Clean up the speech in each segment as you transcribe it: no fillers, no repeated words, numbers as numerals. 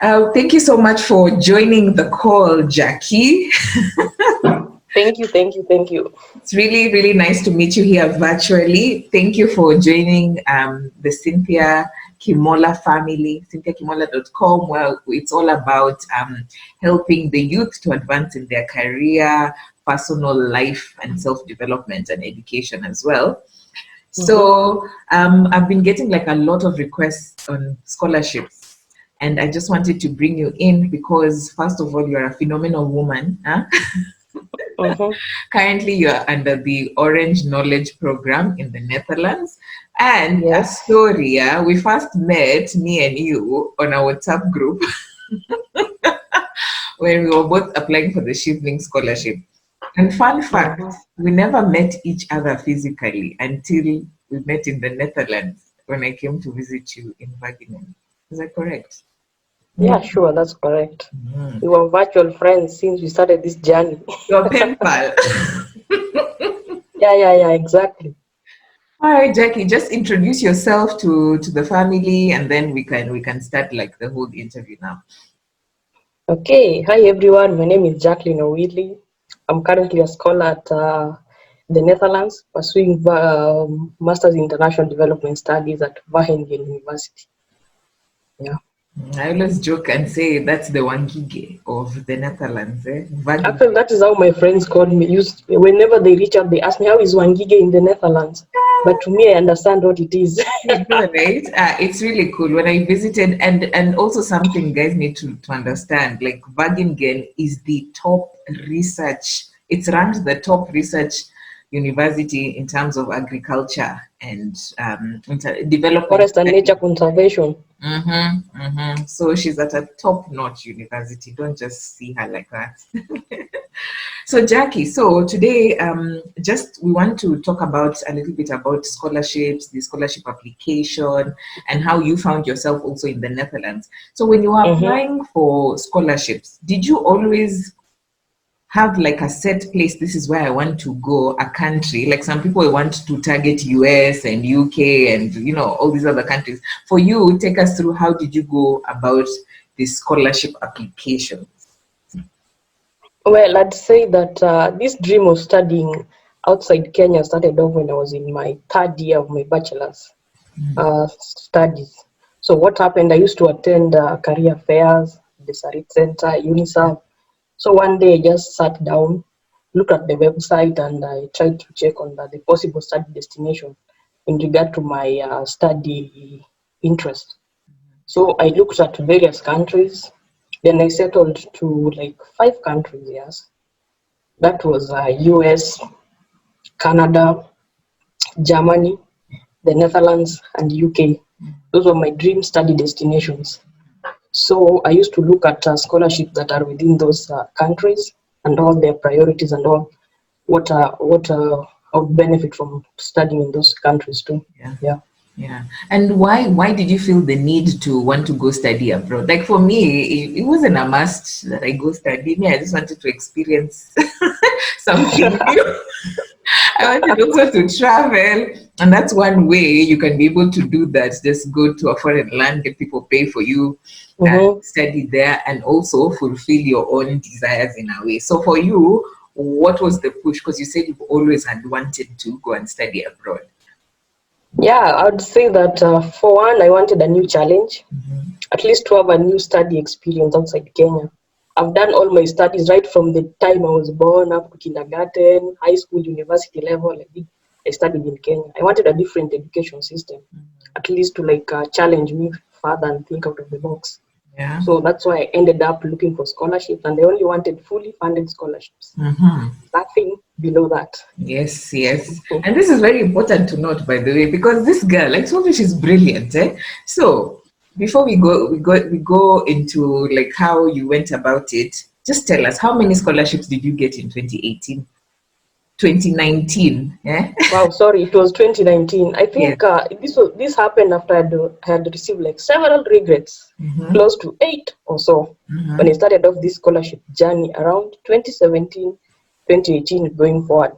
Thank you so much for joining the call, Jackie. Thank you. It's really, really nice to meet you here virtually. Thank you for joining the Cynthia Kimola family, cynthiakimola.com, where it's all about helping the youth to advance in their career, personal life, and self-development and education as well. So I've been getting like a lot of requests on scholarships, and I just wanted to bring you in because, first of all, you're a phenomenal woman. Huh? Currently, you're under the Orange Knowledge Program in the Netherlands. And a story, we first met, me and you, on our WhatsApp group when we were both applying for the Shivling Scholarship. And fun fact, we never met each other physically until we met in the Netherlands when I came to visit you in Wageningen. Is that correct? Yeah, sure, that's correct. We were virtual friends since we started this journey. Your pen pal. Yeah, exactly. All right, Jackie, just introduce yourself to the family, and then we can start like the whole interview now. Okay, hi everyone. My name is Jackie Owili. I'm currently a scholar at the Netherlands, pursuing Masters in International Development Studies at Wageningen University. Yeah. I always joke and say that's the Wangige of the Netherlands. Actually, that is how my friends called me. Whenever they reach out, they ask me, how is Wangige in the Netherlands? But to me, I understand what it is. Right? It's really cool. When I visited, and also something guys need to understand, like Wageningen is the top research, it's ranked the top research university in terms of agriculture and development. Forest and nature conservation. So she's at a top-notch university. Don't just see her like that. So Jackie, so today we want to talk about a little bit about scholarships, the scholarship application, and how you found yourself also in the Netherlands. So when you were applying for scholarships, did you always have like a set place, this is where I want to go, a country? Like some people want to target US and UK and all these other countries. For you, take us through, how did you go about this scholarship application? Well, I'd say that this dream of studying outside Kenya started off when I was in my third year of my bachelor's studies. So what happened, I used to attend career fairs, the Sarit Center, UNICEF. So one day I just sat down, looked at the website, and I tried to check on the possible study destination in regard to my study interest. So I looked at various countries. Then I settled to like 5 countries, yes. That was US, Canada, Germany, the Netherlands, and UK. Those were my dream study destinations. So I used to look at scholarships that are within those countries and all their priorities and all what I would benefit from studying in those countries too. Yeah. And why did you feel the need to want to go study abroad? Like for me, it wasn't a must that I go study. I just wanted to experience something new. I wanted also to travel, and that's one way you can be able to do that. Just go to a foreign land, get people pay for you, and study there, and also fulfill your own desires in a way. So for you, what was the push? Because you said you've always had wanted to go and study abroad. Yeah, I would say that for one, I wanted a new challenge, at least to have a new study experience outside Kenya. I've done all my studies right from the time I was born up to kindergarten, high school, university level. I studied in Kenya. I wanted a different education system, at least to challenge me further and think out of the box. Yeah. So that's why I ended up looking for scholarships, and I only wanted fully funded scholarships. Nothing below that. Yes. And this is very important to note, by the way, because this girl, like, so she's brilliant. So before we go into like how you went about it, just tell us, how many scholarships did you get in 2018? 2019. Wow, sorry, it was 2019. I think this happened after I had received like several regrets, close to 8 or so, when I started off this scholarship journey around 2017, 2018 going forward.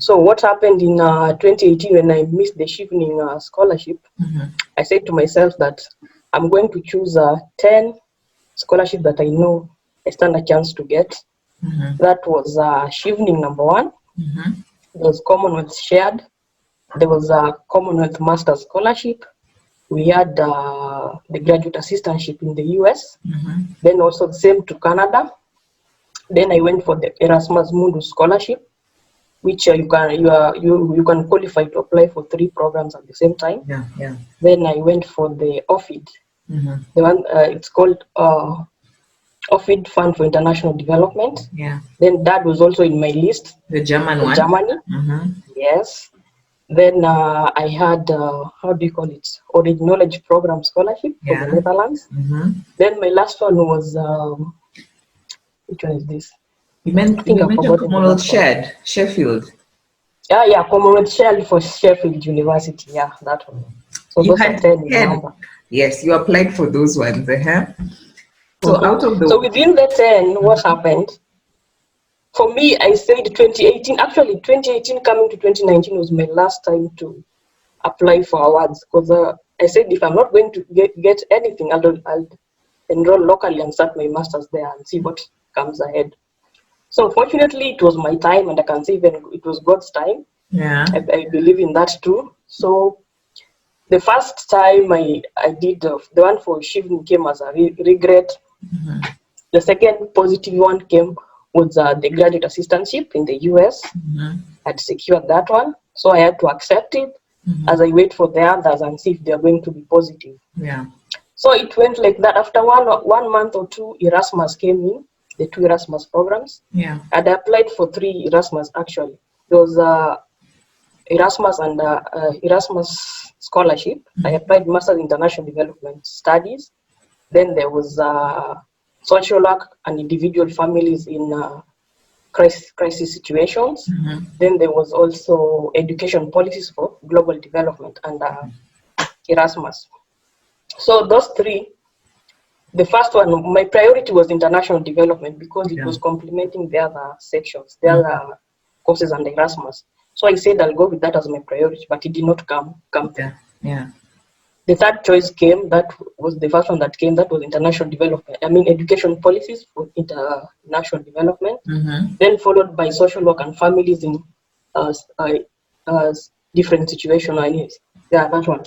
So what happened in 2018 when I missed the Shivling scholarship, I said to myself that I'm going to choose 10 scholarship that I know I stand a chance to get. That was Shivning number 1. There was Commonwealth Shared. There was a Commonwealth Master Scholarship. We had the graduate assistantship in the US. Then also the same to Canada. Then I went for the Erasmus Mundus Scholarship, which you can qualify to apply for 3 programs at the same time. Then I went for the OFID. The one it's called OFID Fund for International Development. Then that was also in my list. The German one. Germany. Yes. Then I had how do you call it? Orange Knowledge Program Scholarship for the Netherlands. Then my last one was which one is this? You mentioned Commonwealth Shared, Sheffield. Yeah, Commonwealth Shared for Sheffield University. Yeah, that one. So You those had are 10 in number. Yes, you applied for those ones. So out of the So within the 10, what happened? For me, I said 2018. Actually, 2018 coming to 2019 was my last time to apply for awards, because I said if I'm not going to get anything, I'll enroll locally and start my master's there and see what comes ahead. So fortunately, it was my time, and I can say even it was God's time. I believe in that too. So the first time I did the one for Shivni came as a regret. The second positive one came was the graduate assistantship in the US. I'd secured that one, so I had to accept it as I wait for the others and see if they're going to be positive. So it went like that. After one month or two, Erasmus came in, the 2 Erasmus programs. And I applied for 3 Erasmus actually. There was Erasmus and Erasmus scholarship. I applied Master's in International Development Studies. Then there was social work and individual families in crisis situations. Then there was also education policies for global development and Erasmus. So those 3, the first one, my priority was international development because it was complementing the other sections, the other courses under Erasmus. So I said I'll go with that as my priority, but it did not come through. The third choice came, that was the first one that came, that was international development. I mean, education policies for international development. Then followed by social work and families in different situations. That one.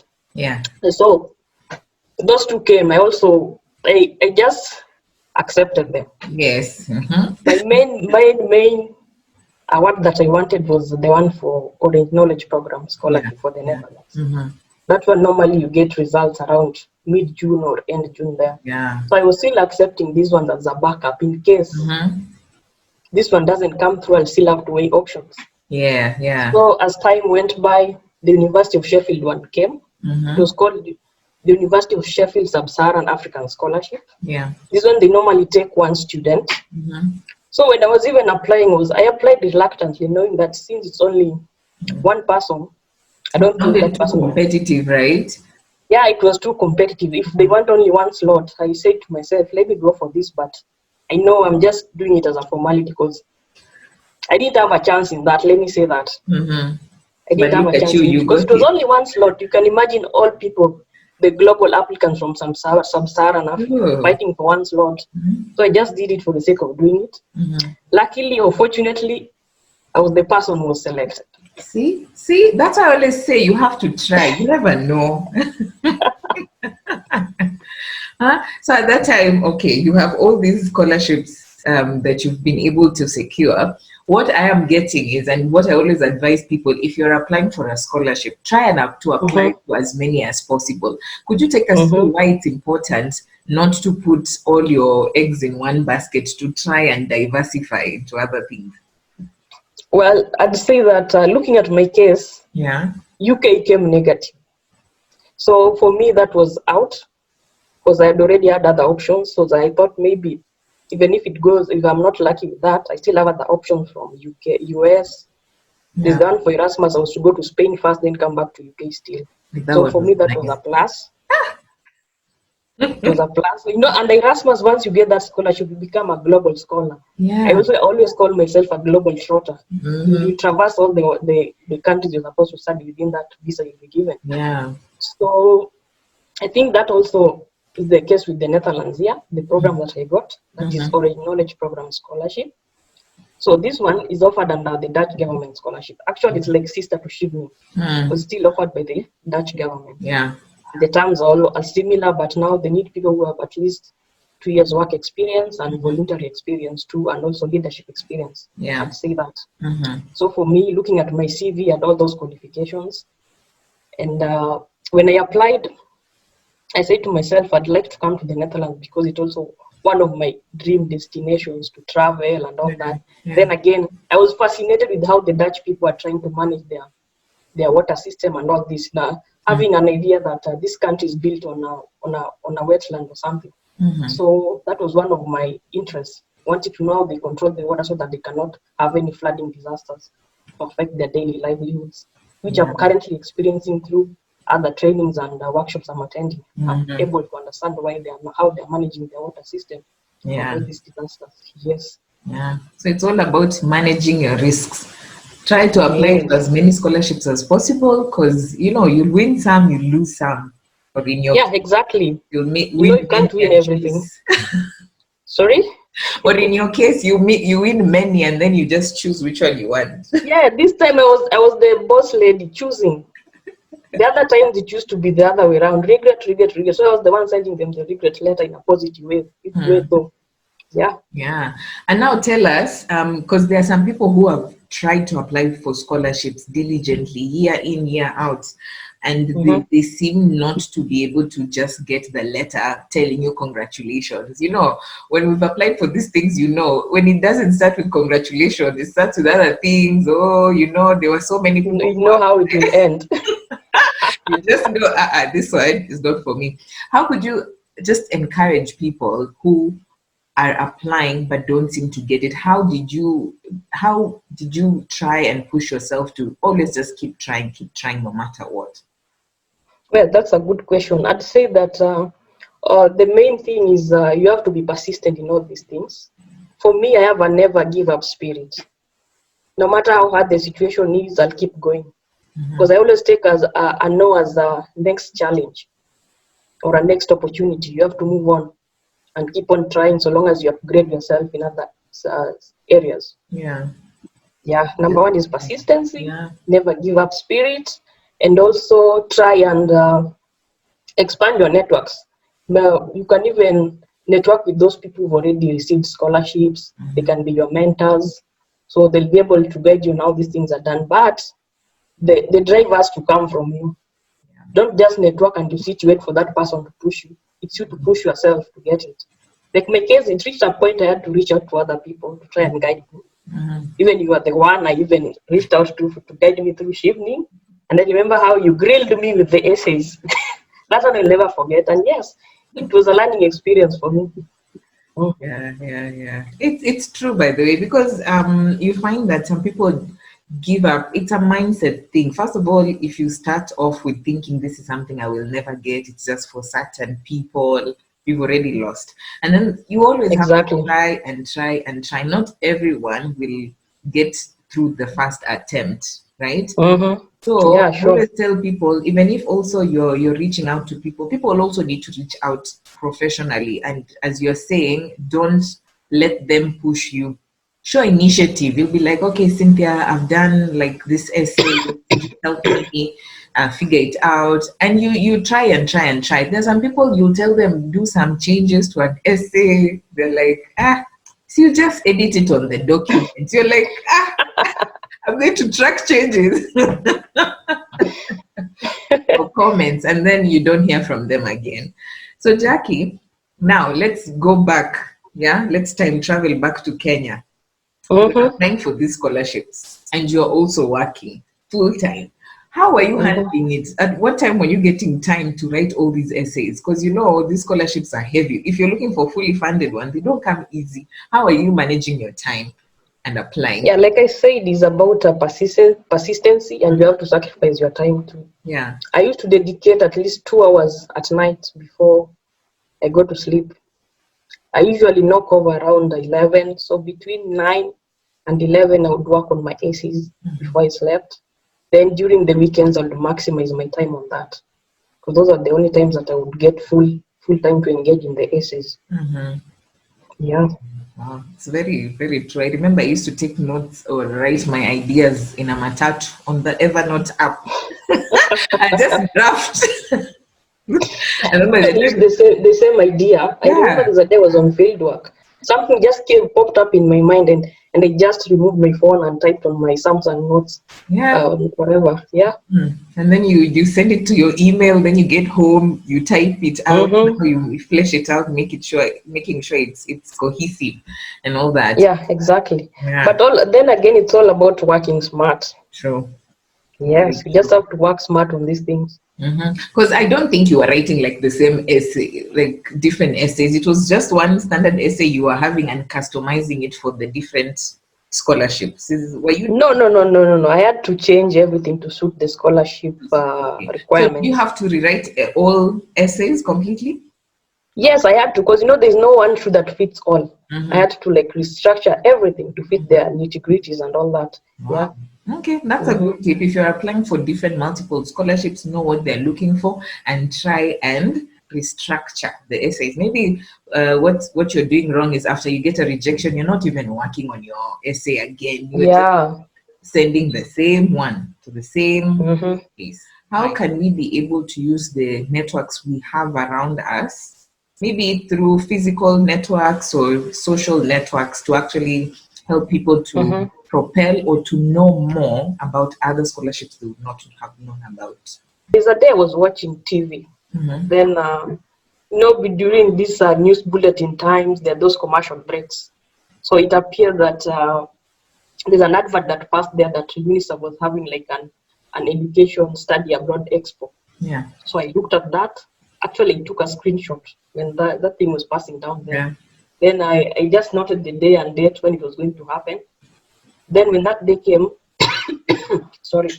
So those 2 came. I just accepted them. My main award that I wanted was the one for Orange Knowledge Program Scholarship for the Netherlands. That one normally you get results around mid-June or end June there. So I was still accepting this one as a backup in case this one doesn't come through. I'll still have to weigh options. So as time went by, the University of Sheffield one came. It was called the University of Sheffield Sub-Saharan African Scholarship. This one they normally take 1 student. So when I was even applying, I applied reluctantly, knowing that since it's only 1 person, I don't think that person competitive, right? Yeah, it was too competitive. If they want only 1 slot, I said to myself, let me go for this, but I know I'm just doing it as a formality because I didn't have a chance in that. Let me say that. I didn't have a chance because it was only 1 slot. You can imagine all people, the global applicants from Sub-Saharan Africa fighting for 1 slot. So I just did it for the sake of doing it. Luckily or fortunately, I was the person who was selected. See, that's why I always say you have to try. You never know. So at that time, okay, you have all these scholarships that you've been able to secure. What I am getting is, and what I always advise people, if you're applying for a scholarship, try and to apply to as many as possible. Could you take us through why it's important not to put all your eggs in one basket, to try and diversify into other things? Well, I'd say that looking at my case, UK came negative. So for me, that was out because I had already had other options. So I thought maybe even if it goes, if I'm not lucky with that, I still have other options from UK, US. There's the one for Erasmus. I was to go to Spain first, then come back to UK still. So for me, that was a plus. It was a plus. And Erasmus, once you get that scholarship, you become a global scholar. I always call myself a global trotter. You traverse all the countries you're supposed to study within that visa you'll be given. So I think that also is the case with the Netherlands here, the program that I got, that is Orange Knowledge Program Scholarship. So this one is offered under the Dutch government scholarship. Actually, it's like sister to Shivni. It's still offered by the Dutch government. Yeah. The terms are similar, but now they need people who have at least 2 years work experience and voluntary experience too, and also leadership experience. Yeah. I'd say that. So for me, looking at my CV and all those qualifications, and when I applied, I said to myself, I'd like to come to the Netherlands because it's also one of my dream destinations to travel and all that. Then again, I was fascinated with how the Dutch people are trying to manage their water system and all this. Now, having an idea that this country is built on a wetland or something. So that was one of my interests. Wanted to know how they control the water so that they cannot have any flooding disasters to affect their daily livelihoods, which I'm currently experiencing through other trainings and workshops I'm attending. I'm able to understand how they're managing their water system to avoid these disasters. Yes. Yeah. So it's all about managing your risks. Try to apply to as many scholarships as possible, because you'll win some, you lose some. Or in your exactly. You'll win you can't win everything. Sorry? Or in your case, you win many and then you just choose which one you want. Yeah, this time I was the boss lady choosing. The other times it used to be the other way around. Regret. So I was the one sending them the regret letter in a positive way. Though. Yeah. Yeah. And now tell us, because there are some people who have tried to apply for scholarships diligently, year in, year out, and they seem not to be able to just get the letter telling you congratulations. When we've applied for these things, when it doesn't start with congratulations, it starts with other things. Oh, there were so many people. You know how it will end. You just know, this one is not for me. How could you just encourage people who are applying but don't seem to get it? How did you try and push yourself to always just keep trying no matter what? Well, that's a good question. I'd say that the main thing is you have to be persistent in all these things. For me, I have a never give up spirit. No matter how hard the situation is, I'll keep going. Because I always take as a no as a next challenge or a next opportunity. You have to move on and keep on trying so long as you upgrade yourself in other areas. Yeah. Number one is persistency, never give up spirit, and also try and expand your networks. Now, you can even network with those people who've already received scholarships. They can be your mentors, so they'll be able to guide you on how these things are done. But the drive has to come from you. Don't just network and you sit to wait for that person to push you. It's you to push yourself to get it. Like my case, it reached a point I had to reach out to other people to try and guide me. Even you are the one I even reached out to guide me through Shivni. And I remember how you grilled me with the essays. That one I'll never forget. And yes, it was a learning experience for me. Yeah. It's true, by the way, because you find that some people give up. It's a mindset thing. First of all, if you start off with thinking this is something I will never get, it's just for certain people, you've already lost. And then you always have to try and try and try. Not everyone will get through the first attempt, right? So I always tell people, even if also you're reaching out to people also need to reach out professionally. And as you're saying, don't let them push you. Show initiative. You'll be like, okay, Cynthia, I've done like this essay. Help me figure it out. And you try and try and try. There's some people you'll tell them do some changes to an essay. They're like, so you just edit it on the document. You're like, I'm going to track changes or comments, and then you don't hear from them again. So Jackie, now let's go back. Let's time travel back to Kenya. You're applying for these scholarships and you're also working full time. How are you handling it? At what time were you getting time to write all these essays? Because these scholarships are heavy. If you're looking for fully funded ones, they don't come easy. How are you managing your time and applying? Yeah, like I said, it's about persistency, and you have to sacrifice your time too. Yeah. I used to dedicate at least 2 hours at night before I go to sleep. I usually knock over around 11, so between 9 and 11, I would work on my essays before I slept. Then during the weekends, I would maximize my time on that, because those are the only times that I would get full full time to engage in the essays. Yeah. Wow, it's very, very true. I remember I used to take notes or write my ideas in a matatu on the Evernote app. I just draft. I remember the I used time. the same idea. I remember Yeah, there's a day I was on field work. Something just popped up in my mind, and I just removed my phone and typed on my Samsung notes, yeah. whatever. Yeah. And then you send it to your email. Then you get home, you type it out, Mm-hmm. you flesh it out, making sure it's cohesive, and all that. Yeah, exactly. Yeah, But then again, it's all about working smart. true. Very Yes, you just true. have to work smart on these things. Because I don't think you were writing like the same essay, like different essays. It was just one standard essay you were having and customizing it for the different scholarships. Were you No, no, no, no, no, no. I had to change everything to suit the scholarship okay? So do you requirements. have to rewrite all essays completely? Yes, I had to, because there's no one shoe that fits all. I Mm-hmm. had to like restructure everything to fit their nitty-gritties and all that. Yeah. Wow. Okay, that's a Mm-hmm. good tip. If you're applying for different multiple scholarships, know what they're looking for and try and restructure the essays. Maybe what you're doing wrong is after you get a rejection, you're not even working on your essay again. You're just Yeah. sending the same one to the same Mm-hmm. place. How can we be able to use the networks we have around us, maybe through physical networks or social networks, to actually help people to Mm-hmm. propel or to know more about other scholarships they would not have known about? There's a day I was watching TV. Mm-hmm. Then, during these news bulletin times, there are those commercial breaks. So it appeared that there's an advert that passed there that UNICEF was having like an education study abroad expo. Yeah, So I looked at that. Actually, I took a screenshot when that thing was passing down there. yeah. Then I just noted the day and date when it was going to happen. Then when that day came, sorry,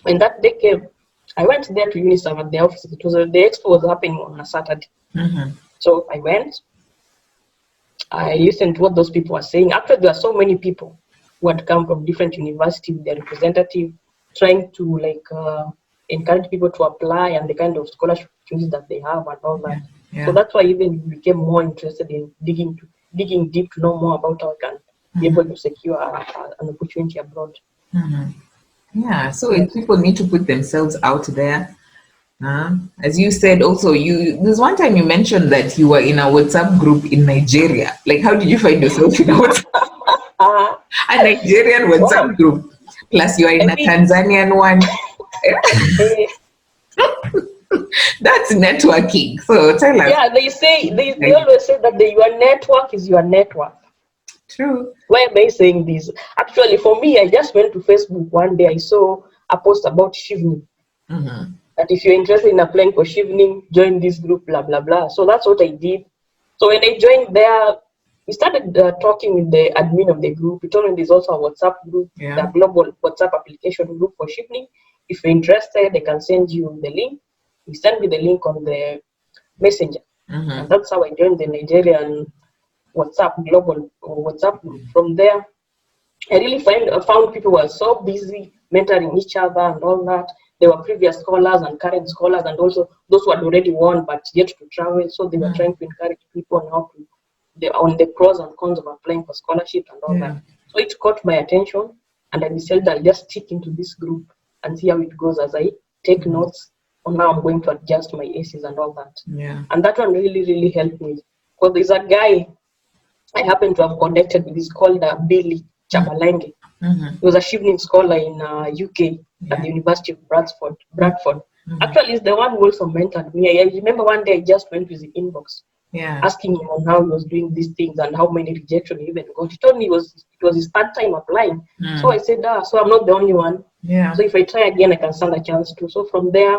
when that day came, I went there to UNICEF at the office. It was the expo was happening on a Saturday. Mm-hmm. So I went, I listened to what those people were saying. Actually, there are so many people who had come from different universities with their representative, trying to encourage people to apply and the kind of scholarship opportunities that they have and all that. So Yeah. that's why even we became more interested in digging deep to know more about how we can be able to secure an opportunity abroad. Yeah. So Yes. people need to put themselves out there. As you said, also there's one time you mentioned that you were in a WhatsApp group in Nigeria. Like, how did you find yourself in Uh, a Nigerian WhatsApp wow. group? Plus, you are in I a think Tanzanian one. eh, That's networking. So tell us. yeah, they Like, always say that your network is your network. true. Why am I saying this? Actually, for me, I just went to Facebook one day. I saw a post about Shivni. Mm-hmm. That if you're interested in applying for Shivni, join this group, blah, blah, blah. So that's what I did. So when I joined there, we started talking with the admin of the group. We told me there's also a WhatsApp group, Yeah. the global WhatsApp application group for Shivni. If you're interested, they can send you the link. He sent me the link on the messenger. Mm-hmm. And that's how I joined the Nigerian global WhatsApp group. From there, I really found people were so busy mentoring each other and all that. There were previous scholars and current scholars, and also those who had already won but yet to travel. So they were trying to encourage people on on the pros and cons of applying for scholarship and all Yeah. that. So it caught my attention, and I decided I'll just stick into this group and see how it goes as I take notes on how I'm going to adjust my essays and all that. Yeah. And that one really, really helped me, because there's a guy I happen to have connected with. He's called Billy Chabalenge. Mm-hmm. He was a Shivning scholar in UK at Yeah. the University of Bradford. Mm-hmm. Actually, he's the one who also mentored me. I remember one day I just went to his inbox Yeah. asking him on how he was doing these things and how many rejections he even got. He told me it was his third time applying. So I said, so I'm not the only one. Yeah. So if I try again, I can stand a chance too. So from there,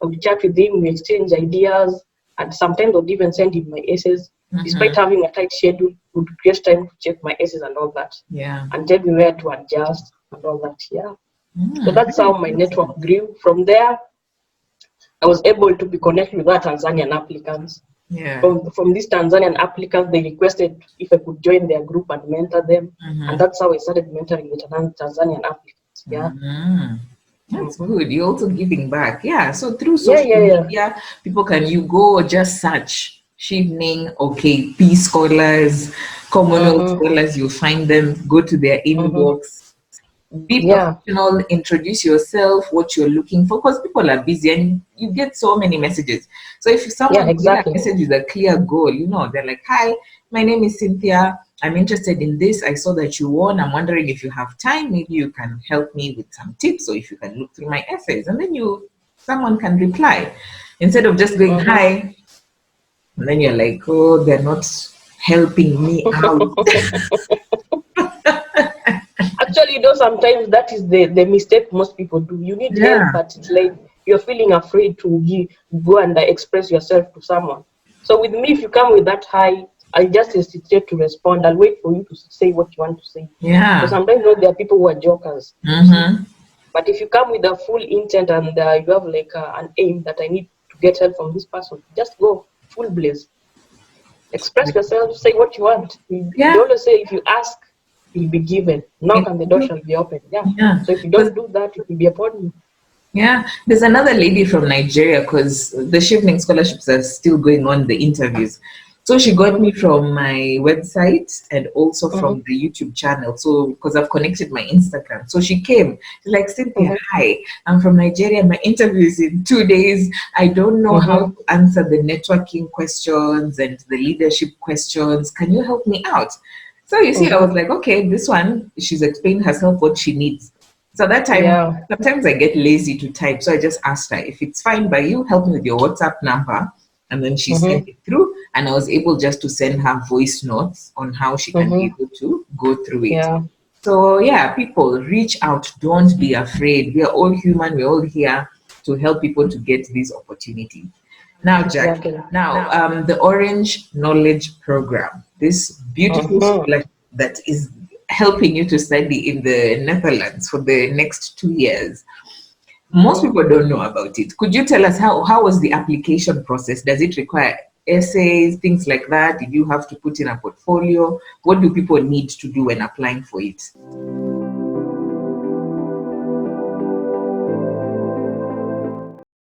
I would chat with him, we exchange ideas, and sometimes I would even send him my essays. Despite having a tight schedule, would create time to check my essays and all that, Yeah. and tell me where to adjust and all that. Yeah. So that's Very how my network grew. From there, I was able to be connected with other Tanzanian applicants. Yeah. From these Tanzanian applicants, they requested if I could join their group and mentor them. And that's how I started mentoring the Tanzanian applicants. Yeah. That's good. You're also giving back. Yeah. So through Yeah, social yeah, yeah. media, people can you go or just search Shivning, okay, Peace Scholars, Commonwealth Mm-hmm. Scholars, you'll find them, go to their Mm-hmm. inbox, be Yeah, professional, introduce yourself, what you're looking for, because people are busy and you get so many messages. So if yeah, someone in a exactly. message with a clear goal, they're like, hi, my name is Cynthia. I'm interested in this. I saw that you won. I'm wondering if you have time. Maybe you can help me with some tips, or if you can look through my essays. And then someone can reply instead of just going, Mm-hmm. hi. And then you're like, oh, they're not helping me out. Actually, sometimes that is the mistake most people do. You need help, Yeah. but it's like you're feeling afraid to go and express yourself to someone. So with me, if you come with that high, I'll just hesitate to respond. I'll wait for you to say what you want to say. So Yeah. sometimes, there are people who are jokers, you see. Mm-hmm. But if you come with a full intent and you have like an aim that I need to get help from this person, just go full blaze. Express yourself, say what you want. They Yeah. always say if you ask, you'll be given. Knock and the door shall be open. Yeah. Yeah. So if you Because don't do that, it will be upon you. yeah, there's another lady from Nigeria because the Shifting scholarships are still going on, the interviews. So she got me Mm-hmm. from my website and also Mm-hmm. from the YouTube channel. So because I've connected my Instagram. So she came. She's like, Cynthia, Mm-hmm. hi. I'm from Nigeria. My interview is in 2 days. I don't know how Mm-hmm. to answer the networking questions and the leadership questions. Can you help me out? So you see, I Mm-hmm. was like, okay, this one, she's explained herself what she needs. So that time, Yeah. sometimes I get lazy to type. So I just asked her, if it's fine by you, help me with your WhatsApp number. And then she sent Mm-hmm. it through. And I was able just to send her voice notes on how she can be Mm-hmm. able to go through it. Yeah. So yeah, people reach out. Don't be afraid. We are all human. We're all here to help people to get these opportunities. Now, Jackie, Exactly. the Orange Knowledge Program, this beautiful Mm-hmm. scholarship that is helping you to study in the Netherlands for the next 2 years. Most Mm-hmm. people don't know about it. Could you tell us how was the application process? Does it require essays, things like that? Did you have to put in a portfolio? What do people need to do when applying for it?